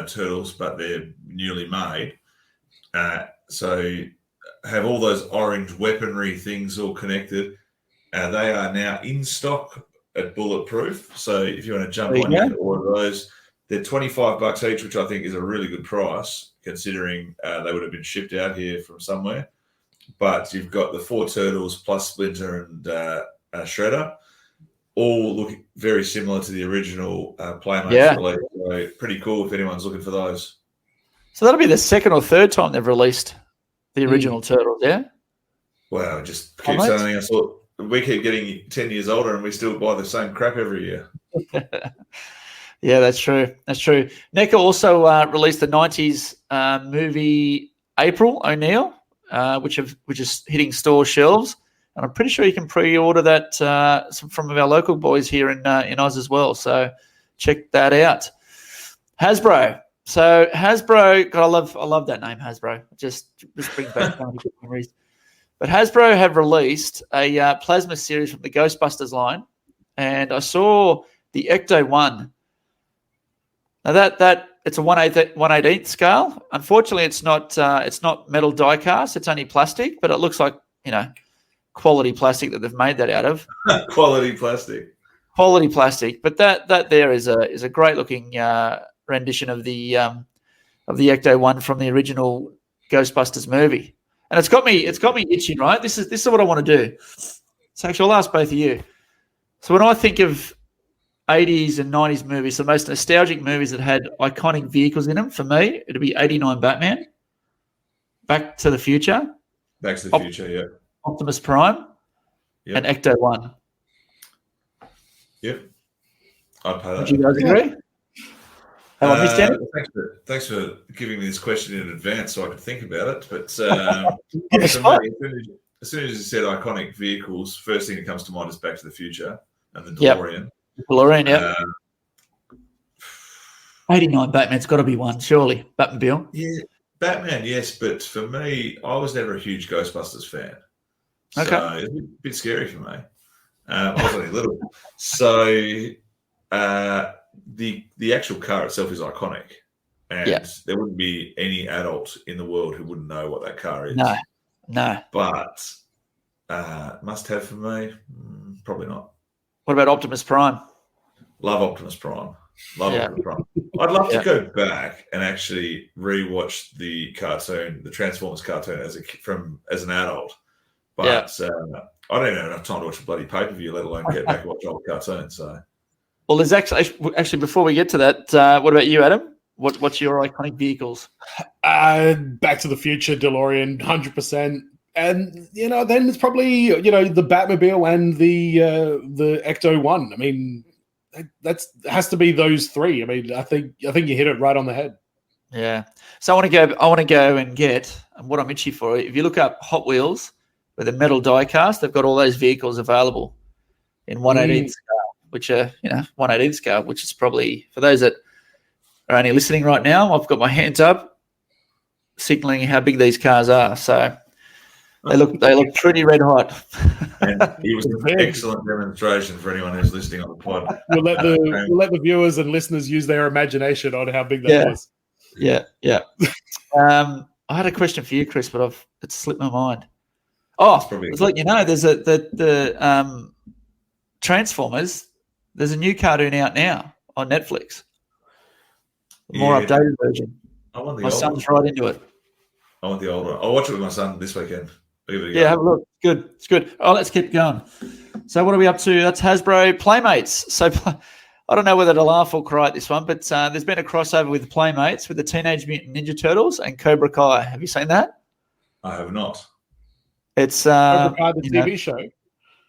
turtles, but they're newly made. So have all those orange weaponry things all connected. They are now in stock at Bulletproof. So if you want to jump on, you can order those. They're $25 each, which I think is a really good price, considering they would have been shipped out here from somewhere. But you've got the 4 turtles plus Splinter and Shredder, all look very similar to the original Playmates release. So pretty cool if anyone's looking for those. So that'll be the second or third time they've released the original Turtles, yeah? Wow, it just keeps sounding us. We keep getting 10 years older and we still buy the same crap every year. Yeah, that's true. That's true. NECA also released the 90s movie April O'Neil, which is hitting store shelves. And I'm pretty sure you can pre-order that from our local boys here in Oz as well. So check that out. Hasbro. So Hasbro, God, I love that name, Hasbro. Just brings back so many good memories. But Hasbro have released a plasma series from the Ghostbusters line, and I saw the Ecto-1. Now that it's a 1/18th scale. Unfortunately, it's not metal die cast. It's only plastic, but it looks like quality plastic that they've made that out of. Quality plastic. But that there is a great looking rendition of the Ecto-1 from the original Ghostbusters movie. And it's got me itching, right? This is what I want to do. So actually, I'll ask both of you. So when I think of 80s and 90s movies, the most nostalgic movies that had iconic vehicles in them, for me, it'd be 89 Batman, Back to the Future. Back to the Future, yeah. Optimus Prime, and Ecto-1. Yep. I'd pay that. Would you guys agree? Have I missed any? Thanks for giving me this question in advance so I could think about it. But as soon as you said iconic vehicles, first thing that comes to mind is Back to the Future and the DeLorean. DeLorean, yeah. 89 Batman's got to be one, surely. Batmobile. Yeah, Batman, yes. But for me, I was never a huge Ghostbusters fan. Okay. So it was a bit scary for me. I was only little. So the actual car itself is iconic. And there wouldn't be any adult in the world who wouldn't know what that car is. No. But must have for me? Probably not. What about Optimus Prime? Love Optimus Prime. Optimus Prime. I'd love to go back and actually rewatch the cartoon, the Transformers cartoon, as an adult. But I don't even have enough time to watch a bloody pay-per-view, let alone get back and watch old cartoons. So, well, there's actually before we get to that, what about you, Adam? What's your iconic vehicles? Back to the Future, DeLorean, 100%. And then it's probably the Batmobile and the Ecto-1. I mean, that has to be those three. I mean, I think you hit it right on the head. Yeah. So I want to go and get, and what I'm itchy for. If you look up Hot Wheels with a metal die cast, they've got all those vehicles available in 1/18th scale, which are 1/18th scale, which is probably, for those that are only listening right now, I've got my hands up, signaling how big these cars are. So they look pretty red hot. And it was an excellent demonstration for anyone who's listening on the pod. We'll let the viewers and listeners use their imagination on how big that was. Yeah. I had a question for you, Chris, but it's slipped my mind. Oh, it's like there's the Transformers. There's a new cartoon out now on Netflix. More updated version. My son's right into it. I want the old one. I'll watch it with my son this weekend. Yeah, have a look. It's good. Oh, let's keep going. So what are we up to? That's Hasbro Playmates. So I don't know whether to laugh or cry at this one, but there's been a crossover with Playmates with the Teenage Mutant Ninja Turtles and Cobra Kai. Have you seen that? I have not. It's Cobra Kai, the TV show.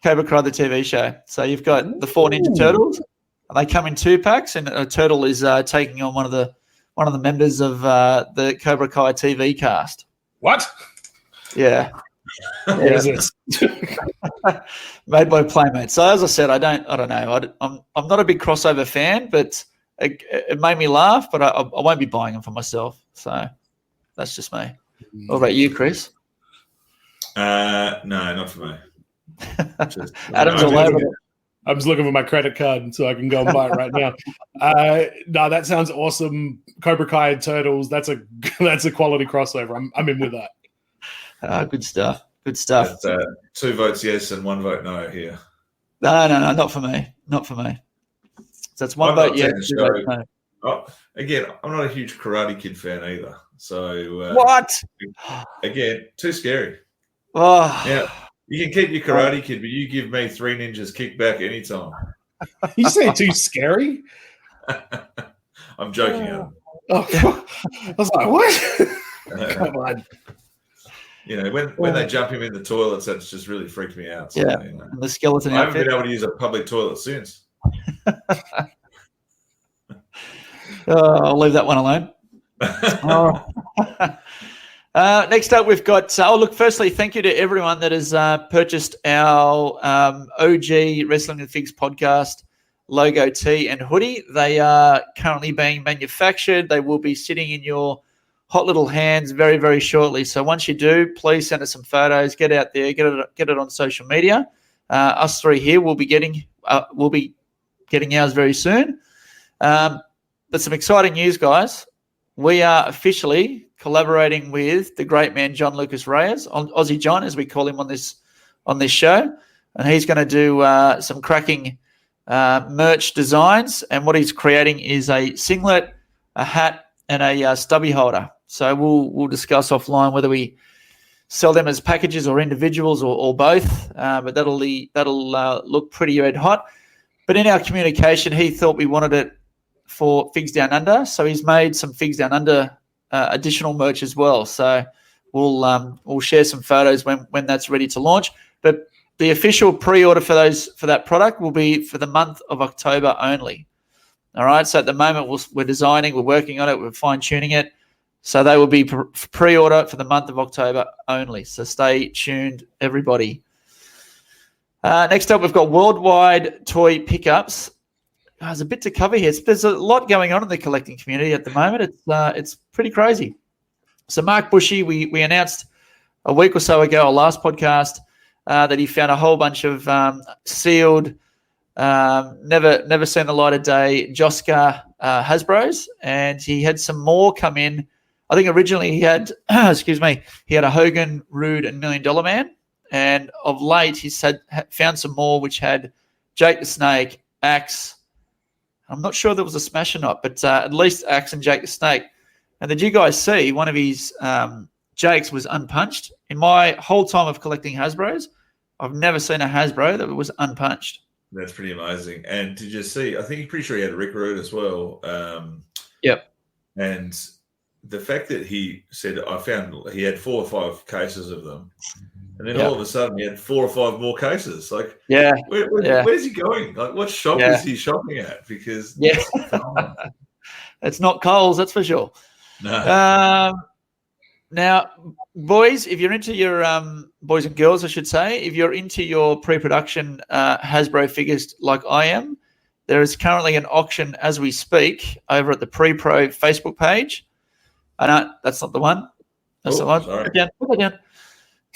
Cobra Kai, the TV show. So you've got the 4 Ninja Turtles, and they come in 2 packs, and a turtle is taking on one of the members of the Cobra Kai TV cast. What? Yeah. What is this? Made by Playmates. So as I said, I don't know. I'm not a big crossover fan, but it made me laugh. But I won't be buying them for myself. So that's just me. What about you, Chris? No, not for me. Adam's all over it. I'm just looking for my credit card so I can go and buy it right now. No, that sounds awesome. Cobra Kai and Turtles. That's a quality crossover. I'm in with that. Good stuff. Good stuff. But, 2 votes yes and 1 vote no here. No, not for me. Not for me. So it's 1 vote yes. 2 votes no. Oh, again, I'm not a huge Karate Kid fan either. So what? Again, too scary. Oh. Yeah, you can keep your Karate Kid, but you give me 3 ninjas kickback anytime. You say too scary? I'm joking. Adam. Oh, I was like, what? Come on. You know, when they jump him in the toilets, that's just really freaked me out. So, yeah, you know. the skeleton. I haven't been able to use a public toilet since. I'll leave that one alone. Next up, we've got. Look. Firstly, thank you to everyone that has purchased our OG Wrestling and Figs podcast logo tee and hoodie. They are currently being manufactured. They will be sitting in your hot little hands very, very shortly. So once you do, please send us some photos. Get out there. Get it on social media. Us three here will be getting ours very soon. But some exciting news, guys. We are officially collaborating with the great man John Lucas Reyes, Aussie John, as we call him on this show, and he's going to do some cracking merch designs. And what he's creating is a singlet, a hat, and a stubby holder. So we'll discuss offline whether we sell them as packages or individuals or both. But that'll look pretty red hot. But in our communication, he thought we wanted it for Figs Down Under, so he's made some Figs Down Under additional merch as well. So we'll share some photos when that's ready to launch. But the official pre-order for that product will be for the month of October only. All right. So at the moment we're designing, we're working on it, we're fine-tuning it. So they will be pre-order for the month of October only. So stay tuned, everybody. Next up, we've got Worldwide Toy Pickups. There's a bit to cover here. There's a lot going on in the collecting community at the moment. It's pretty crazy. So Mark Bushy, we announced a week or so ago, our last podcast, that he found a whole bunch of sealed, never seen the light of day Joska Hasbros, and he had some more come in. I think originally he had, he had a Hogan, Rude, and $1 Million Man, and of late he's found some more which had Jake the Snake, Axe. I'm not sure there was a smash or not, but at least Axe and Jake the Snake. And did you guys see one of his Jakes was unpunched? In my whole time of collecting Hasbros, I've never seen a Hasbro that was unpunched. That's pretty amazing. And did you see, I think he's pretty sure he had a Rick Rude as well. Yep. And the fact that he said, I found he had 4 or 5 cases of them. And then all of a sudden he had 4 or 5 more cases. Like, where's he going? Like, what shop is he shopping at? Because it's not Coles, that's for sure. No. Now, boys, if you're into your boys and girls, I should say, if you're into your pre-production Hasbro figures like I am, there is currently an auction as we speak over at the Pre-Pro Facebook page. No, that's not the one. That's the one. Sorry. Put that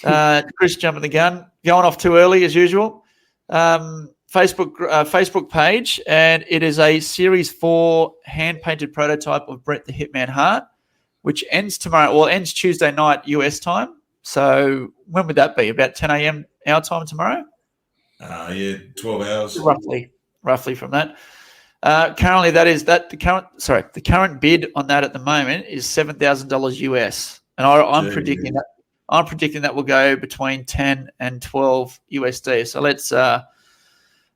down. Chris jumping the gun, going off too early as usual. Facebook page, and it is a Series 4 hand-painted prototype of Bret the Hitman Hart, which ends tomorrow. Well, ends Tuesday night US time. So when would that be? About 10 a.m. our time tomorrow? 12 hours. Roughly from that. Currently, the current bid on that at the moment is $7,000 US, and I'm predicting that. I'm predicting that will go between 10 and 12 USD. So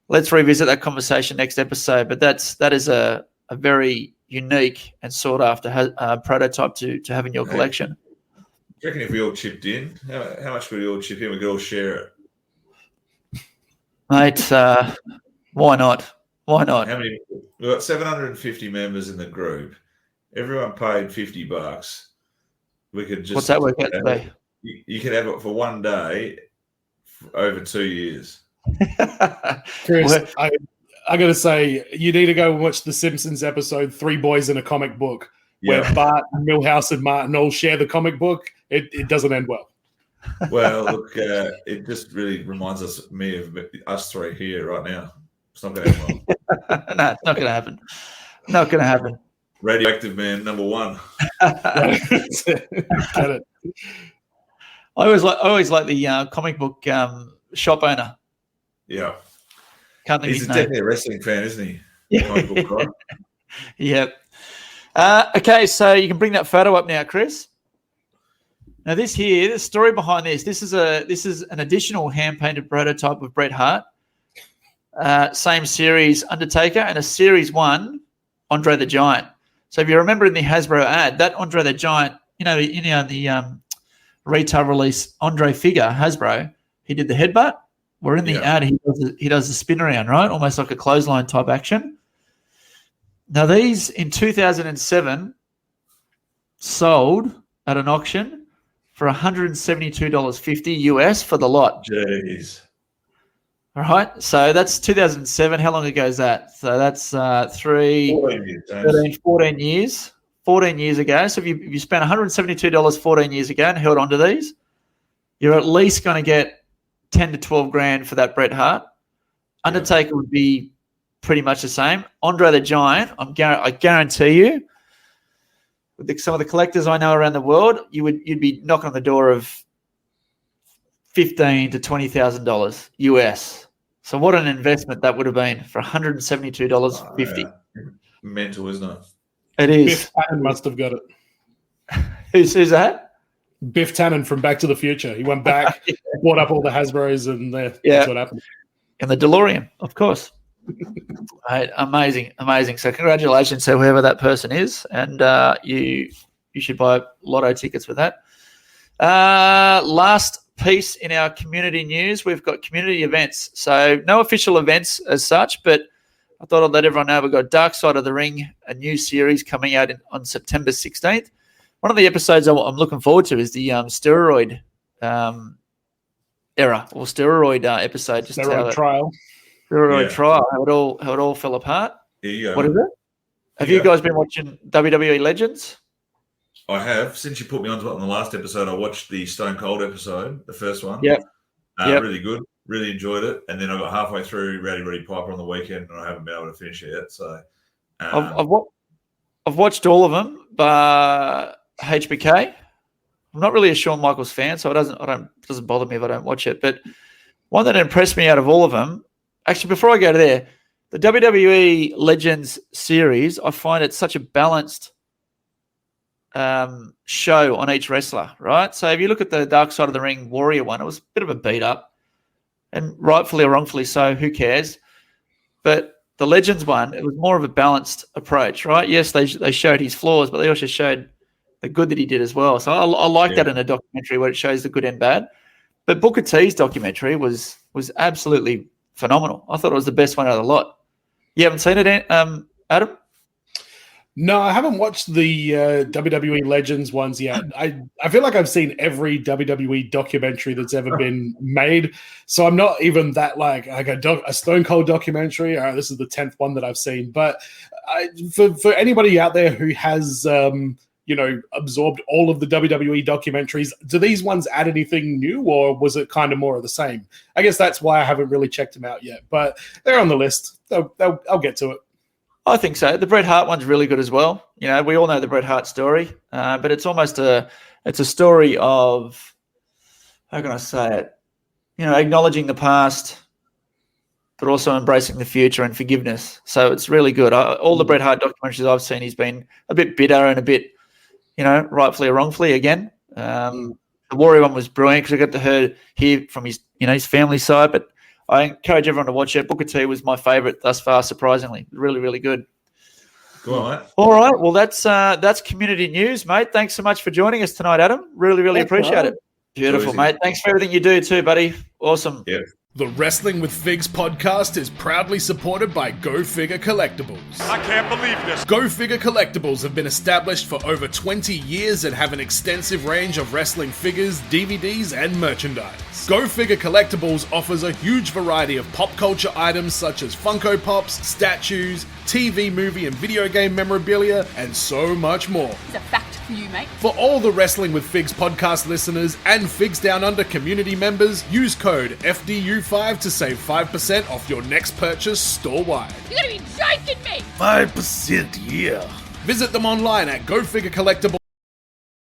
let's revisit that conversation next episode. But that is a very unique and sought after prototype to have in your collection. Do you reckon if we all chipped in, how much would we all chip in? We could all share it. Mate, why not? Why not? How many? We've got 750 members in the group. Everyone paid $50. We could just. What's that work out to be? You could have it for one day over 2 years. Chris, I got to say, you need to go and watch the Simpsons episode 3 Boys in a Comic Book, where Bart, Milhouse, and Martin all share the comic book. It doesn't end well. Well, look, it just really reminds me of us three here right now. It's not going to happen. No, it's not going to happen. Not going to happen. Radioactive Man #1. Get it. I always like the comic book shop owner. Yeah. Can't think He's of his name. definitely a wrestling fan, isn't he? Comic book, right? Yep. Okay, so you can bring that photo up now, Chris. Now this here, the story behind this is an additional hand-painted prototype of Bret Hart. Same series, Undertaker, and a Series 1, Andre the Giant. So if you remember in the Hasbro ad, that Andre the Giant, the retail release Andre figure, Hasbro, he did the headbutt. We're in the ad, he does the spin around, right? Almost like a clothesline type action. Now these in 2007 sold at an auction for $172.50 US for the lot. Jeez. All right. So that's 2007. How long ago is that? So that's 14 years, James. 14 years. 14 years ago. So if you spent $172 14 years ago and held on to these, you're at least going to get 10 to 12 grand for that Bret Hart. Undertaker would be pretty much the same. Andre the Giant, I guarantee you, with some of the collectors I know around the world, you'd be knocking on the door of $15,000 to $20,000 US. So what an investment that would have been for $172.50. Mental, isn't it? It is. Biff Tannen must have got it. Who's that? Biff Tannen from Back to the Future. He went back, bought up all the Hasbros, and that's what happened. In the DeLorean, of course. Right, amazing. So congratulations to whoever that person is, and you should buy lotto tickets with that. Last piece in our community news, we've got community events. So no official events as such, but I thought I'd let everyone know we've got Dark Side of the Ring, a new series coming out on September 16th. One of the episodes I'm looking forward to is the steroid era or steroid episode. Just steroid trial. Steroid trial. How it all fell apart. Here you go. What is it? Have you guys been watching WWE Legends? I have. Since you put me onto it on the last episode, I watched the Stone Cold episode, the first one. Yep. Really good. Really enjoyed it. And then I got halfway through Rowdy Roddy Piper on the weekend, and I haven't been able to finish it yet. So I've watched all of them, but HBK. I'm not really a Shawn Michaels fan, so it doesn't bother me if I don't watch it. But one that impressed me out of all of them, actually, before I go to there, the WWE Legends series, I find it such a balanced show on each wrestler, right? So if you look at the Dark Side of the Ring Warrior one, it was a bit of a beat up, and rightfully or wrongfully so, who cares? But the Legends one, it was more of a balanced approach, right? Yes, they showed his flaws, but they also showed the good that he did as well. So I like that in a documentary where it shows the good and bad. But Booker T's documentary was absolutely phenomenal. I thought it was the best one out of the lot. You haven't seen it, Adam? No, I haven't watched the WWE Legends ones yet. I feel like I've seen every WWE documentary that's ever been made, so I'm not even that like a Stone Cold documentary. All right, this is the 10th one that I've seen. But for anybody out there who has absorbed all of the WWE documentaries, do these ones add anything new, or was it kind of more of the same? I guess that's why I haven't really checked them out yet. But they're on the list. I'll get to it. I think so. The Bret Hart one's really good as well. You know, we all know the Bret Hart story, but it's almost a story of, how can I say it? Acknowledging the past, but also embracing the future and forgiveness. So it's really good. All the Bret Hart documentaries I've seen, he's been a bit bitter and a bit, rightfully or wrongfully again. The Warrior one was brilliant because I got to hear from his family side, but I encourage everyone to watch it. Booker T was my favourite thus far, surprisingly. Really, really good. Cool, mate. All right. Well, that's community news, mate. Thanks so much for joining us tonight, Adam. Really, really appreciate it. Beautiful, mate. Thanks for everything you do too, buddy. Awesome. Yeah. The Wrestling with Figs podcast is proudly supported by Go Figure Collectibles. I can't believe this. Go Figure Collectibles have been established for over 20 years and have an extensive range of wrestling figures, DVDs, and merchandise. Go Figure Collectibles offers a huge variety of pop culture items such as Funko Pops, statues, TV, movie, and video game memorabilia, and so much more. It's a fact. for you, mate. For all the Wrestling with Figs podcast listeners and Figs Down Under community members, use code FDU5 to save 5% off your next purchase store-wide. You're gonna be joking me! 5%, yeah. Visit them online at Go Figure Collectible.